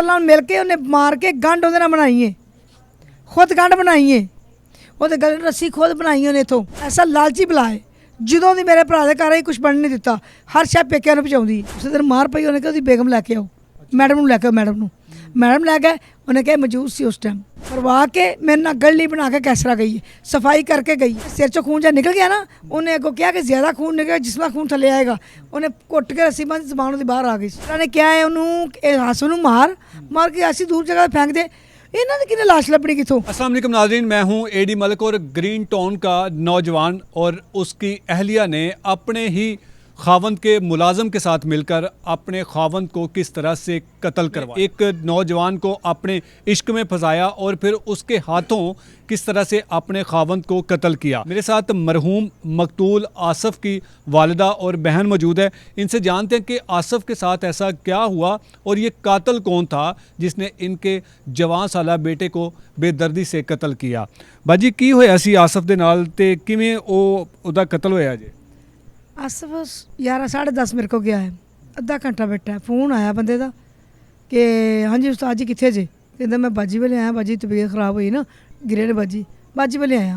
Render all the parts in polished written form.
ਨਾਲ ਮਿਲ ਕੇ ਉਹਨੇ ਮਾਰ ਕੇ ਗੰਢ ਉਹਦੇ ਨਾਲ ਬਣਾਈ ਏ, ਖੁਦ ਗੰਢ ਬਣਾਈ ਏ, ਉਹਦੇ ਗਲੇ ਨੂੰ ਰੱਸੀ ਖੁਦ ਬਣਾਈ ਉਹਨੇ ਇੱਥੋਂ। ਐਸਾ ਲਾਲਚੀ ਬੁਲਾਏ ਜਦੋਂ ਦੀ ਮੇਰੇ ਭਰਾ ਦੇ ਘਰ ਹੀ ਕੁਛ ਬਣ ਨਹੀਂ ਦਿੱਤਾ, ਹਰ ਸ਼ੈ ਪੇਕਿਆਂ ਨੂੰ ਪਹੁੰਚਾਉਂਦੀ। ਉਸੇ ਦਿਨ ਮਾਰ ਪਈ, ਉਹਨੇ ਕਿਹਾ ਉਹਦੀ ਬੇਗਮ ਲੈ ਕੇ ਆਓ, ਮੈਡਮ ਨੂੰ ਲੈ ਕੇ ਆਓ। ਮੈਡਮ ਲੈ ਗਏ, ਉਹਨੇ ਕਿਹਾ ਮੌਜੂਦ ਸੀ ਉਸ ਟਾਈਮ। ਕਰਵਾ ਕੇ ਮੇਰੇ ਨਾਲ ਗਲੀ ਬਣਾ ਕੇ ਕੈਸਰਾ ਗਈ ਹੈ, ਸਫਾਈ ਕਰਕੇ ਗਈ। ਸਿਰ ਚੋਂ ਖੂਨ ਜਾਂ ਨਿਕਲ ਗਿਆ ਨਾ, ਉਹਨੇ ਅੱਗੋਂ ਕਿਹਾ ਕਿ ਜ਼ਿਆਦਾ ਖੂਨ ਨਿਕਲਿਆ, ਜਿਸ ਨਾਲ ਖੂਨ ਥੱਲੇ ਆਏਗਾ ਉਹਨੇ ਘੁੱਟ ਕੇ ਰੱਸੀ ਬੰਨ੍ਹ ਜ਼ਬਾਨ ਉਹਦੀ ਬਾਹਰ ਆ ਗਈ। ਉਹਨੇ ਕਿਹਾ ਹੈ ਉਹਨੂੰ ਹੱਸ ਨੂੰ ਮਾਰ ਕੇ ਅਸੀਂ ਦੂਰ ਜਗ੍ਹਾ फेंक दे। इन्हों ने कितने लाश लपड़ी कितों। अस्सलाम वालेकुम नाज़रीन, मैं हूं एडी मलिक और ग्रीन टाउन का नौजवान और उसकी अहलिया ने अपने ही खावंद के मुलाजम के साथ मिलकर अपने खावंद को किस तरह से कत्ल करवाया। एक नौजवान को अपने इश्क में फंसाया और फिर उसके हाथों किस तरह से अपने खावंद को कत्ल किया। मेरे साथ मरहूम मकतूल आसफ़ की वालिदा और बहन मौजूद है। इनसे जानते हैं कि आसफ़ के साथ ऐसा क्या हुआ और ये कातिल कौन था जिसने इनके जवान साला बेटे को बेदर्दी से कत्ल किया। बाजी की होया सी आसफ़ दे नाल ते किवें ओहदा कत्ल होया जे? आसफ 11:30 मेरे को गया है, अद्धा घंटा बैठा है। फोन आया बंदे का कि हाँ जी उस्ताद जी कितने जे, कहता मैं बाजी वाले आया, बाजी तबीयत खराब हुई ना, गिरे ने बाजी वाले आया।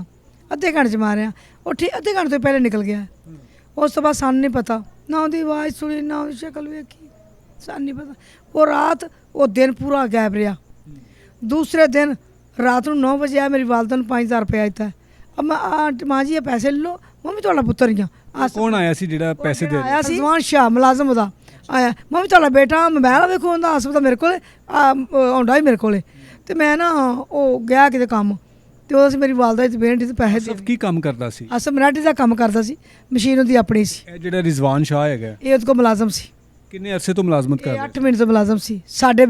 अद्धे घंटे च मारिया, और ठीक अद्धे घंटे तो पहले निकल गया है। उस तो बाद सानू नहीं पता, ना उसकी आवाज़ सुनी, ना उसकी शक्ल वेखी, सानू नहीं पता। वो रात वो दिन पूरा गैब रहा। दूसरे दिन रात को 9 बजे आया, मेरी वालदा ने 5000 रुपया दिता है। अब मैं माँ जी ये पैसे ले लो, मम्मी थोड़ा पुत्तर ही हाँ। कौन आया सी जिहड़ा पैसे दे आया सी जवान शाह मुलाजम ਉਹਦਾ ਆਇਆ। मम्मी थोड़ा बेटा मोबाइल ਵੇਖੋ ਉਹਦਾ ਆਸਫ ਦਾ ਮੇਰੇ ਕੋਲ ਆਉਂਦਾ ਹੀ ਮੇਰੇ ਕੋਲ ਤੇ ਮੈਂ ਨਾ ਉਹ ਗਿਆ ਕਿਤੇ ਕੰਮ ਤੇ ਉਹ ਸੀ ਮੇਰੀ ਵਾਲਦਾ ਤੇ ਬੇਟੀ ਤੇ ਪੈਸੇ ਆਸਫ ਕੀ ਕੰਮ ਕਰਦਾ ਸੀ? ਆਸਫ ਮਰਾਠੀ ਦਾ ਕੰਮ ਕਰਦਾ ਸੀ, ਮਸ਼ੀਨ ਉਹਦੀ ਆਪਣੀ ਸੀ। ਇਹ ਜਿਹੜਾ ਰਿਜ਼ਵਾਨ ਸ਼ਾਹ ਹੈਗਾ ਇਹ ਉਹਦੇ ਕੋਲ ਮੁਲਾਜ਼ਮ ਸੀ। ਕਿੰਨੇ ਅਰਸੇ ਤੋਂ ਮੁਲਾਜ਼ਮਤ ਕਰਦਾ? 8 ਮਹੀਨੇ ਤੋਂ ਮੁਲਾਜ਼ਮ ਸੀ। ਸਾਡੇ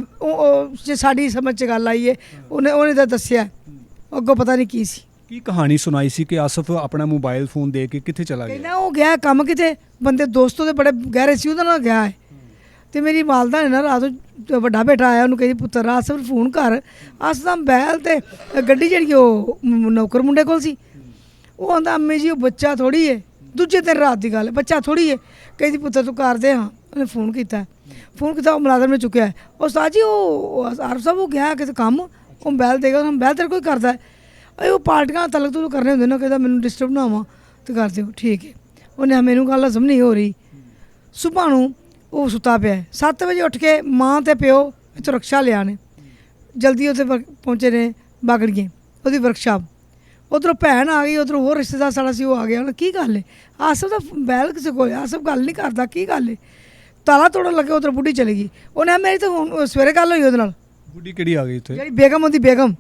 ਜੇ ਸਾਡੀ ਸਮਝ ਚ ਗੱਲ ਆਈ ਹੈ, ਉਹਨੇ ਤਾਂ ਦੱਸਿਆ, ਅੱਗੋਂ ਪਤਾ ਨਹੀਂ ਕੀ ਸੀ। ਕੀ ਕਹਾਣੀ ਸੁਣਾਈ ਸੀ ਕਿ ਆਸਫ ਆਪਣਾ ਮੋਬਾਈਲ ਫੋਨ ਦੇ ਕੇ ਕਿੱਥੇ ਚਲਾ ਗਿਆ? ਕਹਿੰਦਾ ਉਹ ਗਿਆ ਕੰਮ ਕਿਤੇ, ਬੰਦੇ ਦੋਸਤੋਂ ਦੇ ਬੜੇ ਗਹਿਰੇ ਸੀ, ਉਹਦੇ ਨਾਲ ਗਿਆ ਹੈ। ਤੇ ਮੇਰੀ ਵਾਲਦਾ ਨੇ ਨਾ ਰਾਤ ਨੂੰ ਵੱਡਾ ਬੇਟਾ ਆਇਆ, ਉਹਨੂੰ ਕਹਿੰਦੀ ਪੁੱਤਰ ਆਸਫ ਫੋਨ ਕਰ। ਆਸਫ ਦਾ ਮੋਬਾਈਲ ਤੇ ਗੱਡੀ ਜਿਹੜੀ ਉਹ ਨੌਕਰ ਮੁੰਡੇ ਕੋਲ ਸੀ। ਉਹ ਆਂਦਾ ਅੰਮੀ ਜੀ ਉਹ ਬੱਚਾ ਥੋੜੀ ਹੈ, ਦੂਜੇ ਦਿਨ ਰਾਤ ਦੀ ਗੱਲ ਹੈ, ਬੱਚਾ ਥੋੜੀ ਹੈ। ਕਹਿੰਦੀ ਪੁੱਤਰ ਤੂੰ ਕਰਦੇ ਹਾਂ। ਉਹਨੇ ਫੋਨ ਕੀਤਾ, ਉਹ ਮੁਲਾਜ਼ਮ ਨੇ ਚੁੱਕਿਆ। ਉਸਤਾਦ ਜੀ ਉਹ ਆਰਫ ਸਾਹਿਬ ਉਹ ਗਿਆ ਕਿਤੇ ਕੰਮ, ਉਹ ਮੋਬਾਈਲ ਦੇਗਾ, ਉਹ ਮੋਬਾਈਲ ਤੇਰੇ ਕੋਈ ਕਰਦਾ ਹੈ। ਉਹ ਪਾਰਟੀਆਂ ਤਲਕ ਤੋਂ ਕਰਨੇ ਹੁੰਦੇ ਨਾ, ਕਹਿੰਦਾ ਮੈਨੂੰ ਡਿਸਟਰਬ ਨਾ ਆਵਾਂ ਤੇ ਕਰ ਦਿਓ, ਠੀਕ ਹੈ। ਉਹਨੇ ਮੈਨੂੰ ਗੱਲ ਹਜ਼ਮ ਨਹੀਂ ਹੋ ਰਹੀ। ਸੁਬਾਹ ਨੂੰ ਉਹ ਸੁੱਤਾ ਪਿਆ 7 ਵਜੇ ਉੱਠ ਕੇ ਮਾਂ ਤੇ ਪਿਓ ਇੱਥੋਂ ਰਕਸ਼ਾ ਲਿਆ ਨੇ, ਜਲਦੀ ਉੱਥੇ ਪਹੁੰਚੇ ਨੇ ਬਾਗੜੀਏ ਉਹਦੀ ਵਰਕਸ਼ਾਪ। ਉੱਧਰੋਂ ਭੈਣ ਆ ਗਈ, ਉੱਧਰੋਂ ਹੋਰ ਰਿਸ਼ਤੇਦਾਰ ਸਾਡਾ ਸੀ, ਉਹ ਆ ਗਿਆ। ਕੀ ਗੱਲ ਹੈ? ਆਸਫ ਦਾ ਮੋਬਾਈਲ ਕਿਸੇ ਕੋਲ, ਆਸਫ ਗੱਲ ਨਹੀਂ ਕਰਦਾ, ਕੀ ਗੱਲ ਹੈ? ਤਾਲਾ ਤੋੜਨ ਲੱਗੇ, ਉੱਧਰ ਬੁੱਢੀ ਚਲੀ ਗਈ। ਉਹਨੇ ਮੇਰੀ ਤਾਂ ਹੁਣ ਸਵੇਰੇ ਗੱਲ ਹੋਈ ਉਹਦੇ ਨਾਲ। ਬੁੱਢੀ ਕਿਹੜੀ ਆ ਗਈ ਉੱਥੇ? ਜਿਹੜੀ ਬੇਗਮ ਉਹਦੀ ਬੇਗਮ।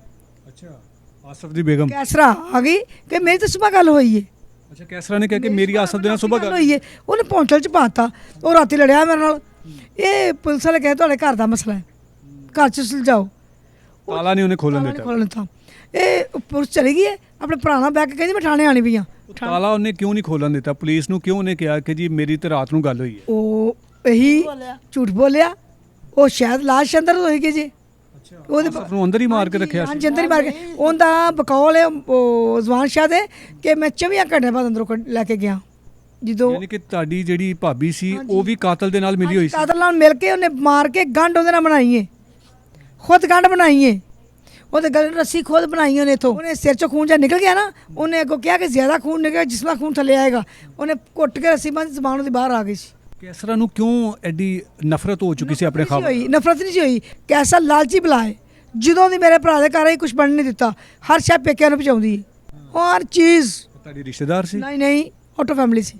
ਅੱਛਾ, ਆਸਫ ਦੀ ਬੇਗਮ ਕੈਸਰਾ ਆ ਗਈ ਕਿ ਮੇਰੀ ਤਾਂ ਸੁਬਾਹ ਗੱਲ ਹੋਈ ਹੈ। ਅੱਛਾ, ਕੈਸਰਾ ਨੇ ਕਿਹਾ ਕਿ ਮੇਰੀ ਆਸਫ ਦੇ ਨਾਲ ਸੁਬਾਹ ਗੱਲ ਹੋਈ ਹੈ। ਉਹਨੇ ਪੌਂਚਲ ਚ ਪਾਤਾ, ਉਹ ਰਾਤੀ ਲੜਿਆ ਮੇਰੇ ਨਾਲ। ਇਹ ਪੁਲਿਸ ਵਾਲੇ ਕਹੇ ਤੁਹਾਡੇ ਘਰ ਦਾ ਮਸਲਾ ਹੈ, ਘਰ ਚ ਸੁਲਝਾਓ। ਤਾਲਾ ਨਹੀਂ ਉਹਨੇ ਖੋਲਣ ਦਿੱਤਾ। ਇਹ ਪੁਲਿਸ ਚਲੀ ਗਈ ਹੈ, ਆਪਣੇ ਭਰਾ ਨਾਲ ਬਹਿ ਕੇ ਕਹਿੰਦੀ ਮੈਂ ਥਾਣੇ ਆਣੀ ਪਈ ਹਾਂ। ਤਾਲਾ ਉਹਨੇ ਕਿਉਂ ਨਹੀਂ ਖੋਲਣ ਦਿੱਤਾ? ਪੁਲਿਸ ਨੂੰ ਕਿਉਂ ਉਹਨੇ ਕਿਹਾ ਕਿ ਜੀ ਮੇਰੀ ਤੇ ਰਾਤ ਨੂੰ ਗੱਲ ਹੋਈ ਹੈ? ਉਹ ਇਹੀ ਝੂਠ ਬੋਲਿਆ। ਉਹ ਸ਼ਾਇਦ ਲਾਸ਼ ਅੰਦਰ ਹੋਏਗੀ ਜੀ, ਉਹਦੇ ਨੂੰ ਅੰਦਰ ਹੀ ਮਾਰ ਕੇ ਰੱਖਿਆ ਸੀ। ਅੰਦਰ ਹੀ ਮਾਰ ਕੇ। ਉਹਦਾ ਬਕੌਲ ਹੈ ਜ਼ਵਾਨ ਸ਼ਾਹ ਦੇ ਕਿ ਮੈਂ 24 ਘੰਟੇ ਬਾਅਦ ਅੰਦਰੋਂ ਲੈ ਕੇ ਗਿਆ। ਜਦੋਂ ਯਾਨੀ ਕਿ ਤੁਹਾਡੀ ਜਿਹੜੀ ਭਾਬੀ ਸੀ ਉਹ ਵੀ ਕਾਤਲ ਦੇ ਨਾਲ ਮਿਲੀ ਹੋਈ ਸੀ? ਕਾਤਲ ਨਾਲ ਮਿਲ ਕੇ ਉਹਨੇ ਮਾਰ ਕੇ ਗੰਢ ਉਹਦੇ ਨਾਲ ਬਣਾਈ ਏ, ਖੁਦ ਗੰਢ ਬਣਾਈ ਏ। ਉਹਦੇ ਗਲੇ ਨੂੰ ਰੱਸੀ ਖੁਦ ਬਣਾਈ ਉਹਨੇ ਇੱਥੋਂ। ਉਹਨੇ ਸਿਰ ਚੋਂ ਖੂਨ ਜਾਂ ਨਿਕਲ ਗਿਆ ਨਾ, ਉਹਨੇ ਅੱਗੋਂ ਕਿਹਾ ਕਿ ਜ਼ਿਆਦਾ ਖੂਨ ਨਿਕਲਿਆ, ਜਿਸ ਨਾਲ ਖੂਨ ਥੱਲੇ ਆਏਗਾ ਉਹਨੇ ਘੁੱਟ ਕੇ ਰੱਸੀ ਬੰਨ੍ਹ ਜ਼ਬਾਨ ਉਹਦੀ ਬਾਹਰ ਆ ਗਈ ਸੀ। ਕੈਸਰਾ ਨੂੰ ਕਿਉਂ ਐਡੀ ਨਫ਼ਰਤ ਹੋ ਚੁੱਕੀ ਸੀ ਆਪਣੇ ਖਾਵੰਦ? ਨਫ਼ਰਤ ਨਹੀਂ ਸੀ ਹੋਈ, ਕੈਸਾ ਲਾਲਚੀ ਬੁਲਾਏ ਜਦੋਂ ਦੀ ਮੇਰੇ ਭਰਾ ਦੇ ਘਰ ਹੀ ਕੁਛ ਬਣ ਨਹੀਂ ਦਿੱਤਾ, ਹਰ ਸ਼ੈ ਪੇਕਿਆਂ ਨੂੰ ਪਹੁੰਚਾਉਂਦੀ ਹੈ। ਹਰ ਚੀਜ਼ ਤੁਹਾਡੀ ਰਿਸ਼ਤੇਦਾਰ ਸੀ? ਨਹੀਂ ਆਟੋ ਫੈਮਿਲੀ ਸੀ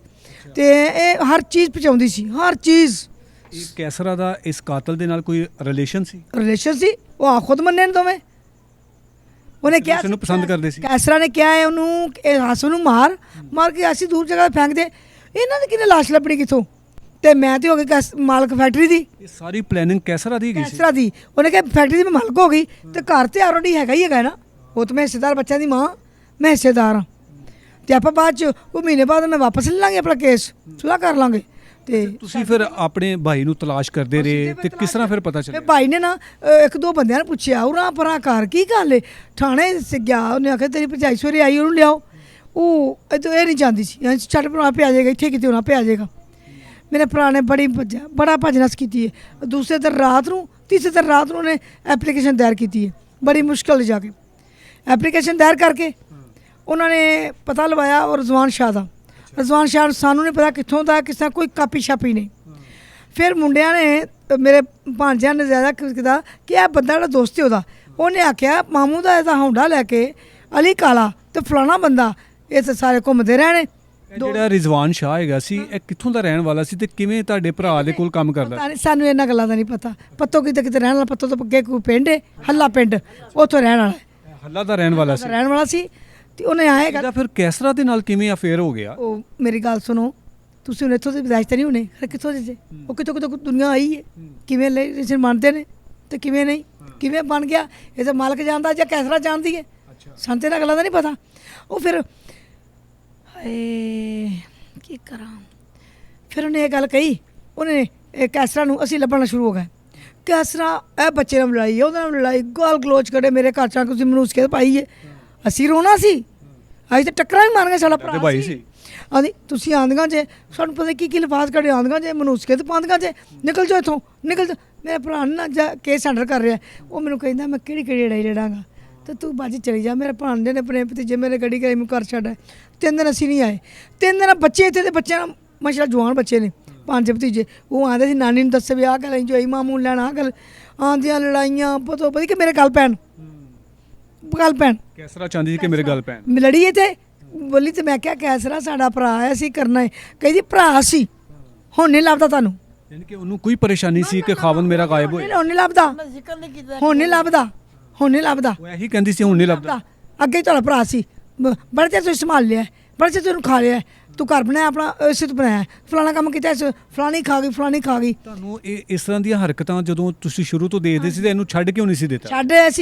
ਤੇ ਇਹ ਹਰ ਚੀਜ਼ ਪਹੁੰਚਾਉਂਦੀ ਸੀ, ਹਰ ਚੀਜ਼। ਇਹ ਕੈਸਰਾ ਦਾ ਇਸ ਕਾਤਲ ਦੇ ਨਾਲ ਕੋਈ ਰਿਲੇਸ਼ਨ ਸੀ? ਉਹ ਆ ਖੁਦ ਮੰਨੇ ਨੇ ਦੋਵੇਂ। ਉਹਨੇ ਕਿਹਾ ਇਹਨੂੰ ਪਸੰਦ ਕਰਦੇ ਸੀ। ਕੈਸਰਾ ਨੇ ਕਿਹਾ ਹੈ ਉਹਨੂੰ ਹੱਸ ਨੂੰ ਮਾਰ ਕੇ ਅਸੀਂ ਦੂਰ ਜਗ੍ਹਾ फेंक दे। ਇਹਨਾਂ ਦੀ ਕਿਹਨੇ ਲਾਸ਼ ਲੱਭਣੀ ਕਿੱਥੋਂ? ਤੇ ਮੈਂ ਤੇ ਹੋ ਗਈ ਮਾਲਕ ਫੈਕਟਰੀ ਦੀ। ਇਹ ਸਾਰੀ ਪਲੈਨਿੰਗ ਕੈਸਰਾ ਦੀ ਗਈ ਸੀ? ਕੈਸਰਾ ਦੀ। ਉਹਨੇ ਕਿਹਾ ਫੈਕਟਰੀ ਦੀ ਮੈਂ ਮਾਲਕ ਹੋ ਗਈ ਤੇ ਘਰ ਤੇ ਆਲਰੇਡੀ ਹੈਗਾ ਹੀ ਹੈਗਾ ਨਾ, ਉਹ ਤਾਂ ਮੈਂ ਹਿੱਸੇਦਾਰ, ਬੱਚਿਆਂ ਦੀ ਮਾਂ ਮੈਂ ਹਿੱਸੇਦਾਰ ਹਾਂ। ਤੇ ਆਪਾਂ ਬਾਅਦ ਚ ਉਹ ਮਹੀਨੇ ਬਾਅਦ ਮੈਂ ਵਾਪਸ ਲੈ ਲਾਂਗੇ ਆਪਣਾ ਕੇਸ, ਸੁਲ੍ਹਾ ਕਰ ਲਾਂਗੇ। ਤੇ ਤੁਸੀਂ ਫਿਰ ਆਪਣੇ ਭਾਈ ਨੂੰ ਤਲਾਸ਼ ਕਰਦੇ ਰਹੇ ਤੇ ਕਿਸ ਤਰ੍ਹਾਂ ਫਿਰ ਪਤਾ ਚੱਲਿਆ? ਭਾਈ ਨੇ ਨਾ 1-2 ਬੰਦਿਆਂ ਨੇ ਪੁੱਛਿਆ ਉਰਾਂ ਪਰਾਂ ਘਰ ਕੀ ਗੱਲ ਹੈ, ਥਾਣੇ ਸੇ ਗਿਆ। ਉਹਨੇ ਆਖਿਆ ਤੇਰੀ ਭਰਜਾਈ ਸਵੇਰੇ ਆਈ, ਉਹਨੂੰ ਲਿਆਓ। ਉਹ ਇਹ ਨਹੀਂ ਜਾਂਦੀ ਸੀ, ਛੱਡ ਪਰਾ ਪਿਆ ਜਾਏਗਾ, ਇੱਥੇ ਕਿਤੇ ਹੋਣਾ ਪਿਆ ਜਾਏਗਾ। ਮੇਰੇ ਭਰਾ ਨੇ ਬੜਾ ਭੱਜ ਨੱਸ ਕੀਤੀ ਹੈ। ਦੂਸਰੇ ਦਿਨ ਰਾਤ ਨੂੰ ਤੀਸਰੇ ਦਿਨ ਰਾਤ ਨੂੰ ਉਹਨੇ ਐਪਲੀਕੇਸ਼ਨ ਦਾਇਰ ਕੀਤੀ ਹੈ, ਬੜੀ ਮੁਸ਼ਕਲ ਜਾ ਕੇ ਐਪਲੀਕੇਸ਼ਨ ਦਾਇਰ ਕਰਕੇ ਉਹਨਾਂ ਨੇ ਪਤਾ ਲਵਾਇਆ ਔਰ ਰਜ਼ਵਾਨ ਸ਼ਾਹ ਦਾ। ਰਜ਼ਵਾਨ ਸ਼ਾਹ ਸਾਨੂੰ ਨਹੀਂ ਪਤਾ ਕਿੱਥੋਂ ਦਾ, ਕਿਸੇ ਕੋਈ ਕਾਪੀ ਛਾਪੀ ਨਹੀਂ। ਫਿਰ ਮੁੰਡਿਆਂ ਨੇ ਮੇਰੇ ਭਾਂਜਿਆਂ ਨੇ ਜ਼ਿਆਦਾ ਕੀਤਾ ਕਿ ਇਹ ਬੰਦਾ ਜਿਹੜਾ ਦੋਸਤ ਹੈ ਉਹਨੇ ਆਖਿਆ ਮਾਮੂ ਦਾ ਇਹਦਾ ਹੌਂਡਾ ਲੈ ਕੇ ਅਲੀ ਕਾਲਾ ਤੇ ਫਲਾਣਾ ਬੰਦਾ ਇਹ ਤਾਂ ਸਾਰੇ ਘੁੰਮਦੇ ਰਹਿਣੇ। ਜਿਹੜਾ ਰਿਜ਼ਵਾਨ ਸ਼ਾਹ ਹੈਗਾ ਸੀ ਇਹ ਕਿੱਥੋਂ ਦਾ ਰਹਿਣ ਵਾਲਾ ਸੀ ਤੇ ਕਿਵੇਂ ਤੁਹਾਡੇ ਭਰਾ ਦੇ ਕੋਲ ਕੰਮ ਕਰਦਾ ਪਤਾ ਨਹੀਂ, ਸਾਨੂੰ ਇਹਨਾਂ ਗੱਲਾਂ ਦਾ ਨਹੀਂ ਪਤਾ। ਪੱਤੋ ਕਿਤੇ ਰਹਿਣ ਵਾਲਾ, ਪੱਤੋ ਤੋਂ ਅੱਗੇ ਕੋਈ ਪਿੰਡ ਹੈ ਹੱਲਾ ਪਿੰਡ, ਉੱਥੋਂ ਰਹਿਣ ਵਾਲਾ ਹੈ, ਹੱਲਾ ਦਾ ਰਹਿਣ ਵਾਲਾ ਸੀ। ਰਹਿਣ ਵਾਲਾ ਸੀ ਤੇ ਉਹਨੇ ਆਏਗਾ। ਇਹਦਾ ਫਿਰ ਕੈਸਰਾ ਦੇ ਨਾਲ ਕਿਵੇਂ ਅਫੇਅਰ ਹੋ ਗਿਆ? ਉਹ ਮੇਰੀ ਗੱਲ ਸੁਣੋ, ਤੁਸੀਂ ਹੁਣ ਇੱਥੋਂ ਦੇ ਵਿਦਾਇਸ਼ ਤਾਂ ਨਹੀਂ ਹੋਣੇ, ਕਿੱਥੋਂ ਦੇ ਜੇ? ਉਹ ਕਿਤੋਂ ਦੁਨੀਆ ਆਈ ਹੈ, ਕਿਵੇਂ ਰਿਲੇਸ਼ਨ ਮੰਨਦੇ ਨੇ ਤੇ ਕਿਵੇਂ ਨਹੀਂ, ਕਿਵੇਂ ਬਣ ਗਿਆ ਇਹ ਤਾਂ ਮਾਲਕ ਜਾਣਦਾ ਜਾਂ ਕੈਸਰਾ ਜਾਣਦੀ ਹੈ। ਸਾਨੂੰ ਤਾਂ ਇਹਨਾਂ ਗੱਲਾਂ ਦਾ ਨਹੀਂ ਪਤਾ। ਉਹ ਫਿਰ ਕੀ ਕਰਾਂ, ਫਿਰ ਉਹਨੇ ਇਹ ਗੱਲ ਕਹੀ, ਉਹਨੇ ਇਹ ਕੈਸਰਾ ਨੂੰ ਅਸੀਂ ਲੱਭਣਾ ਸ਼ੁਰੂ ਹੋ ਗਏ। ਕੈਸਰਾ ਇਹ ਬੱਚੇ ਨਾਲ ਲੜਾਈ, ਉਹਦੇ ਨਾਲ ਲੜਾਈ, ਗਾਲ ਗਲੋਚ ਕਰੇ ਮੇਰੇ ਘਰ ਚ ਤੁਸੀਂ ਮਨੂਸਕੇ ਪਾਈ ਹੈ। ਅਸੀਂ ਰੋਣਾ ਸੀ, ਅਸੀਂ ਤਾਂ ਟੱਕਰਾਂ ਹੀ ਮਾਰਾਂਗੇ, ਸਾਡਾ ਭਰਾ ਭਾਈ ਸੀ। ਆਂਦੀ ਤੁਸੀਂ ਆਂਦੀਆਂ ਜੇ, ਸਾਨੂੰ ਪਤਾ ਕੀ ਲਿਫਾਜ਼ ਕੱਢੇ ਆਂਦੀਆਂ ਜੇ, ਮਨੂਸਕੇ ਤੇ ਪਾਉਂਦੀਆਂ ਜੇ, ਨਿਕਲ ਜਾਓ ਇੱਥੋਂ ਨਿਕਲ ਜਾ। ਮੇਰੇ ਭਰਾ ਨੇ ਨਾ ਜਾ ਕੇਸ ਹੈਂਡਲ ਕਰ ਰਿਹਾ, ਉਹ ਮੈਨੂੰ ਕਹਿੰਦਾ ਮੈਂ ਕਿਹੜੀ ਲੜਾਈ ਲੜਾਂਗਾ ਤੇ ਤੂੰ ਬਾਜੀ ਚਲੀ ਜਾ। ਮੇਰੇ ਭਾਂਜੇ ਨੇ ਆਪਣੇ ਭਤੀਜੇ ਮੇਰੇ ਗੱਡੀ ਕਰਾਈ ਮੈਨੂੰ ਘਰ ਛੱਡ ਆਏ। 3 ਦਿਨ ਅਸੀਂ ਨਹੀਂ ਆਏ, 3 ਦਿਨ ਬੱਚੇ ਇੱਥੇ ਦੇ ਬੱਚਿਆਂ ਨਾਲ ਮਾਸ਼ਾਅੱਲਾ ਜਵਾਨ ਬੱਚੇ ਨੇ, ਭਾਂਜੇ ਭਤੀਜੇ, ਉਹ ਆਂਦੇ ਸੀ ਨਾਨੀ ਨੂੰ ਦੱਸੇ ਵੀ ਆਹ ਗੱਲ ਇੰਜੋ ਆਈ ਮਾਮੂ ਲੈਣਾ, ਆਹ ਗੱਲ ਆਂਦੀਆਂ ਲੜਾਈਆਂ ਪਤੋ ਪਤਾ ਕਿ ਮੇਰੇ ਗੱਲ ਪੈਣ ਕੈਸਰਾ ਚਾਹੁੰਦੀ ਸੀ ਕਿ ਮੇਰੇ ਗੱਲ ਪੈਣ। ਲੜੀਏ ਤੇ ਬੋਲੀ ਤੇ ਮੈਂ ਕਿਹਾ ਕੈਸਰਾ ਸਾਡਾ ਭਰਾ ਹੈ, ਅਸੀਂ ਕਰਨਾ ਹੈ। ਕਹਿੰਦੀ ਭਰਾ ਸੀ, ਹੁਣ ਨਹੀਂ ਲੱਭਦਾ ਤੁਹਾਨੂੰ। ਯਾਨੀ ਕਿ ਉਹਨੂੰ ਕੋਈ ਪਰੇਸ਼ਾਨੀ ਸੀ ਕਿ ਖਾਵਨ ਮੇਰਾ ਗਾਇਬ ਹੋਇਆ? ਹੁਣ ਨਹੀਂ ਲੱਭਦਾ, ਹੁਣ ਨਹੀਂ ਲੱਭਦਾ, ਹੁਣ ਨਹੀਂ ਲੱਭਦਾ। ਉਹ ਇਹੀ ਕਹਿੰਦੀ ਸੀ ਹੁਣ ਨਹੀਂ ਲੱਭਦਾ। ਅੱਗੇ ਤੁਹਾਡਾ ਭਰਾ ਸੀ, ਬੜੇ ਚਿਰ ਤੁਸੀਂ ਸੰਭਾਲ ਲਿਆ, ਬੜੇ ਚਿਰ ਤੈਨੂੰ ਖਾ ਲਿਆ, ਤੂੰ ਘਰ ਬਣਾਇਆ ਆਪਣਾ, ਇਸੇ ਤੋਂ ਬਣਾਇਆ, ਫਲਾਣਾ ਕੰਮ ਕੀਤਾ, ਫਲਾਣੀ ਖਾ ਗਈ। ਤੁਹਾਨੂੰ ਇਹ ਇਸ ਤਰ੍ਹਾਂ ਦੀਆਂ ਹਰਕਤਾਂ ਜਦੋਂ ਤੁਸੀਂ ਸ਼ੁਰੂ ਤੋਂ ਦੇਖਦੇ ਸੀ ਤਾਂ ਇਹਨੂੰ ਛੱਡ ਕਿਉਂ ਨਹੀਂ ਸੀ ਦਿੱਤਾ? ਛੱਡ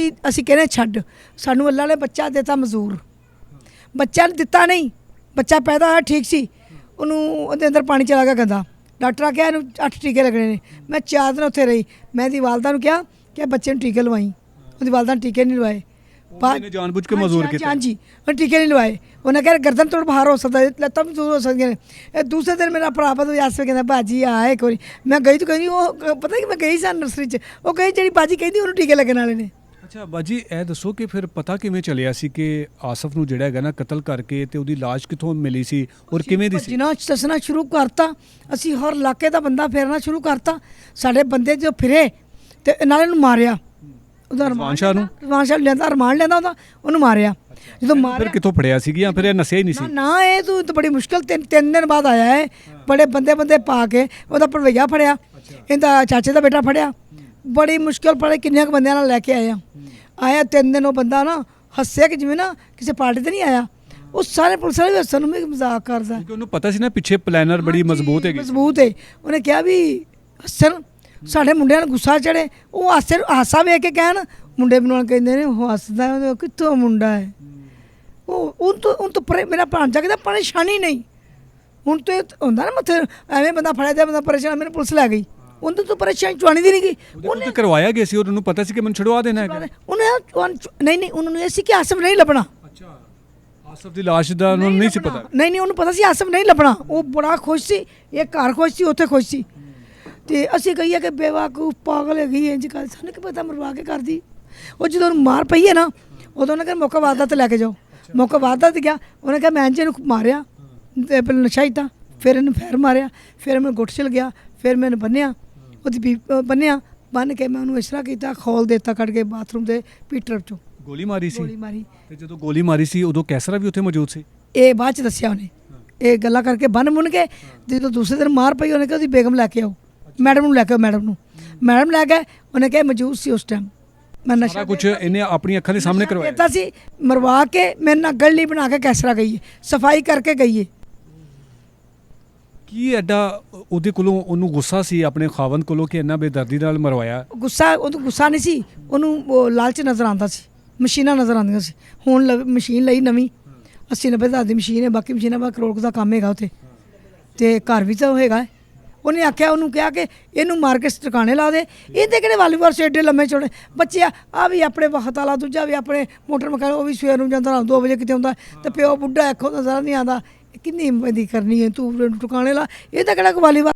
ਅਸੀਂ ਕਹਿੰਦੇ ਛੱਡ, ਸਾਨੂੰ ਅੱਲਾ ਨੇ ਬੱਚਾ ਦਿੱਤਾ ਮਜ਼ਦੂਰ, ਬੱਚਾ ਦਿੱਤਾ ਨਹੀਂ, ਬੱਚਾ ਪੈਦਾ ਹੋਇਆ ਠੀਕ ਸੀ, ਉਹਨੂੰ ਉਹਦੇ ਅੰਦਰ ਪਾਣੀ ਚਲਾ ਗਿਆ ਗੰਦਾ। ਡਾਕਟਰ ਆ ਕਿਹਾ ਇਹਨੂੰ 8 ਟੀਕੇ ਲੱਗਣੇ ਨੇ। ਮੈਂ 4 ਦਿਨ ਉੱਥੇ ਰਹੀ, ਮੈਂ ਦੀ ਵਾਲਦਾ ਨੂੰ ਕਿਹਾ ਕਿ ਬੱਚੇ ਨੂੰ ਟੀਕੇ ਲਵਾਈ, ਉਹਦੀ ਵਾਲਦਾ ਨੇ ਟੀਕੇ ਨਹੀਂ ਲਵਾਏ। ਉਹਨੇ ਜਾਣਬੁੱਝ ਕੇ ਮਜ਼ਦੂਰ ਕੀਤਾ। ਹਾਂਜੀ, ਉਹਨੇ ਟੀਕੇ ਨਹੀਂ ਲਵਾਏ। ਉਹਨੇ ਕਿਹਾ ਗਰਦਨ ਤੋੜ ਬਾਹਰ ਹੋ ਸਕਦਾ, ਲੱਤਾਂ ਵੀ ਦੂਰ ਹੋ ਸਕਦੀਆਂ ਨੇ। ਇਹ ਦੂਸਰੇ ਦਿਨ ਮੇਰਾ ਭਰਾ ਪਤਾ ਯਾਸਰ ਕਹਿੰਦਾ ਬਾਜੀ ਆ ਇੱਕ ਵਾਰੀ ਮੈਂ ਗਈ ਤਾਂ ਕਹਿੰਦੀ ਉਹ ਪਤਾ ਕਿ ਮੈਂ ਗਈ ਸਾਂ ਨਰਸਰੀ 'ਚ, ਉਹ ਕਹੀ ਜਿਹੜੀ ਬਾਜੀ ਕਹਿੰਦੀ ਉਹਨੂੰ ਟੀਕੇ ਲੱਗਣ ਵਾਲੇ ਨੇ। ਅੱਛਾ ਬਾਜੀ, ਇਹ ਦੱਸੋ ਕਿ ਫਿਰ ਪਤਾ ਕਿਵੇਂ ਚੱਲਿਆ ਸੀ ਕਿ ਆਸਫ ਨੂੰ ਜਿਹੜਾ ਹੈਗਾ ਨਾ ਕਤਲ ਕਰਕੇ ਤੇ ਉਹਦੀ ਲਾਸ਼ ਕਿੱਥੋਂ ਮਿਲੀ ਸੀ ਔਰ ਕਿਵੇਂ ਦੀ ਸੀ? ਜਿਨਾ ਦੱਸਣਾ ਸ਼ੁਰੂ ਕਰਤਾ, ਅਸੀਂ ਹਰ ਇਲਾਕੇ ਦਾ ਬੰਦਾ ਫੇਰਨਾ ਸ਼ੁਰੂ ਕਰਤਾ। ਸਾਡੇ ਬੰਦੇ ਜੋ ਫਿਰੇ ਤੇ ਨਾਲੇ ਨੂੰ ਮਾਰਿਆ, ਉਹਦਾ ਰਜ਼ਵਾਨ ਸ਼ਾਹ ਨੂੰ ਲੈਂਦਾ, ਰਮਾਨ ਲੈਂਦਾ ਉਹਨੂੰ ਮਾਰਿਆ। ਜਦੋਂ ਮਾਰਿਆ ਫਿਰ ਕਿੱਥੋਂ ਫੜਿਆ ਸੀ ਜਾਂ ਫਿਰ ਇਹ ਨਸਿਆ ਹੀ ਨਹੀਂ ਸੀ? ਨਾ ਇਹ ਤੂੰ ਤਾਂ ਬੜੀ ਮੁਸ਼ਕਿਲ 3 ਦਿਨ ਬਾਅਦ ਆਇਆ ਹੈ, ਬੜੇ ਬੰਦੇ ਪਾ ਕੇ। ਉਹਦਾ ਭਰਵਈਆ ਫੜਿਆ, ਇਹਦਾ ਚਾਚੇ ਦਾ ਬੇਟਾ ਫੜਿਆ, ਬੜੀ ਮੁਸ਼ਕਿਲ ਪੜੇ, ਕਿੰਨੇ ਕੁ ਬੰਦਿਆਂ ਨਾਲ ਲੈ ਕੇ ਆਇਆ 3 ਦਿਨ। ਉਹ ਬੰਦਾ ਨਾ ਹੱਸਿਆ ਕਿ ਜਿਵੇਂ ਨਾ ਕਿਸੇ ਪਾਰਟੀ ਤੇ ਨਹੀਂ ਆਇਆ। ਉਹ ਸਾਰੇ ਪੁਲਿਸ ਵਾਲੇ ਹੱਸਣ ਨੂੰ ਵੀ ਮਜ਼ਾਕ ਕਰਦਾ, ਕਿਉਂਕਿ ਉਹਨੂੰ ਪਤਾ ਸੀ ਨਾ ਪਿੱਛੇ ਪਲੈਨਰ ਬੜੀ ਮਜ਼ਬੂਤ ਹੈਗੀ। ਮਜ਼ਬੂਤ ਹੈ। ਉਹਨੇ ਕਿਹਾ ਵੀ ਹੱਸਣ, ਸਾਡੇ ਮੁੰਡਿਆਂ ਨੂੰ ਗੁੱਸਾ ਚੜੇ, ਉਹ ਹਾਸਾ ਵੇਖ ਕੇ ਕਹਿਣ ਮੁੰਡੇ ਬਣਾਉਣ ਕਹਿੰਦੇ ਨੇ ਉਹ ਹੱਸਦਾ, ਉਹ ਕਿੱਥੋਂ ਮੁੰਡਾ ਹੈ। ਉਹ ਤੋਂ ਪਰੇ ਮੇਰਾ ਭਾਂਜਾ ਕਹਿੰਦਾ ਪਰੇਸ਼ਾਨੀ ਨਹੀਂ। ਹੁਣ ਤਾਂ ਹੁੰਦਾ ਨਾ ਮੱਥੇ ਐਵੇਂ ਬੰਦਾ ਫੜਿਆ ਜਾ ਬੰਦਾ ਪਰੇਸ਼ਾਨ, ਮੈਨੂੰ ਪੁਲਿਸ ਲੈ ਗਈ, ਉਹਦੇ ਤੋਂ ਪਰੇਸ਼ਾਨੀ ਚੁਆਣੀ ਦੀ ਨਹੀਂ ਗਈ। ਉਹਨੇ ਕਰਵਾਇਆ ਗਿਆ ਸੀ, ਉਹਨੂੰ ਪਤਾ ਸੀ ਕਿ ਮੈਨੂੰ ਛੁਡਵਾ ਦੇਣਾ ਹੈ। ਉਹਨੇ ਨਹੀਂ ਉਹਨਾਂ ਨੂੰ ਇਹ ਸੀ ਕਿ ਆਸਫ ਨਹੀਂ ਲੱਭਣਾ। ਅੱਛਾ, ਆਸਫ ਦੀ ਲਾਸ਼ ਦਾ ਉਹਨੂੰ ਨਹੀਂ ਸੀ ਪਤਾ? ਨਹੀਂ ਉਹਨੂੰ ਪਤਾ ਸੀ ਆਸਫ ਨਹੀਂ ਲੱਭਣਾ। ਉਹ ਬੜਾ ਖੁਸ਼ ਸੀ, ਇਹ ਘਰ ਖੁਸ਼ ਸੀ, ਉੱਥੇ ਖੁਸ਼ ਸੀ। ਤੇ ਅਸੀਂ ਕਹੀਏ ਕਿ ਬੇਵਾਕੂਫ ਪਾਗਲ ਹੈਗੀ ਇੰਜ ਕਰ, ਸਾਨੂੰ ਕੀ ਪਤਾ ਮਰਵਾ ਕੇ ਕਰਦੀ। ਉਹ ਜਦੋਂ ਉਹਨੂੰ ਮਾਰ ਪਈ ਹੈ ਨਾ, ਉਦੋਂ ਉਹਨੇ ਕਿਹਾ ਮੌਕਾ ਵਾਰਦਾਤ ਲੈ ਕੇ ਜਾਓ। ਮੌਕਾ ਵਾਰਦਾਤ ਗਿਆ, ਉਹਨੇ ਕਿਹਾ ਮੈਂ ਇਹਨੂੰ ਮਾਰਿਆ ਤੇ ਪਹਿਲਾਂ ਨਸ਼ਾ ਕੀਤਾ, ਫਿਰ ਇਹਨੂੰ ਫੇਰ ਮਾਰਿਆ, ਫਿਰ ਮੈਂ ਗੁੱਟ ਚਲ ਗਿਆ, ਫਿਰ ਮੈਨੂੰ ਬੰਨਿਆ, ਉਹਦੀ ਬੰਨ ਕੇ ਮੈਂ ਉਹਨੂੰ ਇਸ ਤਰ੍ਹਾਂ ਕੀਤਾ, ਖੋਲ ਦਿੱਤਾ ਕੱਢ ਕੇ ਬਾਥਰੂਮ ਦੇ ਪੀਟਰ 'ਚੋਂ ਗੋਲੀ ਮਾਰੀ ਸੀ। ਗੋਲੀ ਮਾਰੀ ਤੇ ਜਦੋਂ ਗੋਲੀ ਮਾਰੀ ਸੀ ਉਦੋਂ ਕੈਸਰਾ ਵੀ ਉੱਥੇ ਮੌਜੂਦ ਸੀ? ਇਹ ਬਾਅਦ 'ਚ ਦੱਸਿਆ ਉਹਨੇ, ਇਹ ਗੱਲਾਂ ਕਰਕੇ ਬੰਨ ਕੇ। ਜਦੋਂ ਦੂਸਰੇ ਦਿਨ ਮਾਰ ਪਈ, ਉਹਨੇ ਕਿਹਾ ਉਹਦੀ ਬੇਗਮ ਲੈ ਕੇ ਆਓ, ਮੈਡਮ ਨੂੰ ਲੈ ਕੇ ਆਓ। ਮੈਡਮ ਲੈ ਗਏ, ਉਹਨੇ ਕਿਹਾ ਮੌਜੂਦ ਸੀ ਉਸ ਟਾਈਮ। ਮੈਂ ਨਸ਼ਾ ਕੁਝ ਇਹਨੇ ਆਪਣੀ ਅੱਖਾਂ ਦੇ ਸਾਹਮਣੇ ਕਰਵਾਇਆ ਸੀ, ਮਰਵਾ ਕੇ ਮੇਰੇ ਨਾਲ ਗਲੀ ਬਣਾ ਕੇ ਕੈਸਰਾ ਗਈ ਹੈ, ਸਫਾਈ ਕਰਕੇ ਗਈ ਹੈ। ਕੀ ਐਡਾ ਉਹਦੇ ਕੋਲੋਂ ਉਹਨੂੰ ਗੁੱਸਾ ਸੀ ਆਪਣੇ ਖਾਵੰਦ ਕੋਲੋਂ ਕਿ ਇੰਨਾ ਬੇਦਰਦੀ ਨਾਲ ਮਰਵਾਇਆ? ਉਹਨੂੰ ਗੁੱਸਾ ਨਹੀਂ ਸੀ, ਉਹਨੂੰ ਲਾਲਚ ਨਜ਼ਰ ਆਉਂਦਾ ਸੀ, ਮਸ਼ੀਨਾਂ ਨਜ਼ਰ ਆਉਂਦੀਆਂ ਸੀ। ਹੁਣ ਮਸ਼ੀਨ ਲਈ ਨਵੀਂ 80-90 ਹਜ਼ਾਰ ਦੀ ਮਸ਼ੀਨ ਹੈ, ਬਾਕੀ ਮਸ਼ੀਨਾਂ ਬਾਅਦ ਕਰੋੜ ਦਾ ਕੰਮ ਹੈਗਾ ਉੱਥੇ, ਤੇ ਘਰ ਵੀ ਤਾਂ ਹੋਏਗਾ। ਉਹਨੇ ਆਖਿਆ, ਉਹਨੂੰ ਕਿਹਾ ਕਿ ਇਹਨੂੰ ਮਾਰ ਕੇ ਟਿਕਾਣੇ ਲਾ ਦੇ, ਇਹਦੇ ਕਿਹੜੇ ਵਾਲੀਬਾਲ ਏਡੇ ਲੰਮੇ ਚੌੜੇ ਬੱਚੇ ਆ ਵੀ ਆਪਣੇ ਵਕਤ ਵਾਲਾ, ਦੂਜਾ ਵੀ ਆਪਣੇ ਮੋਟਰ ਮਕਾਨ, ਉਹ ਵੀ ਸਵੇਰ ਨੂੰ ਜਾਂਦਾ 2 ਵਜੇ ਕਿਤੇ ਹੁੰਦਾ, ਤੇ ਪਿਓ ਬੁੱਢਾ ਅੱਖੋਂ ਨਜ਼ਰ ਨਹੀਂ ਆਉਂਦਾ। ਕਿੰਨੀ ਹਿੰਮਤ ਦੀ ਕਰਨੀ ਹੈ, ਤੂੰ ਟਿਕਾਣੇ ਲਾ, ਇਹ ਤਾਂ ਕਿਹੜਾ ਵਾਲੀਬਾਲ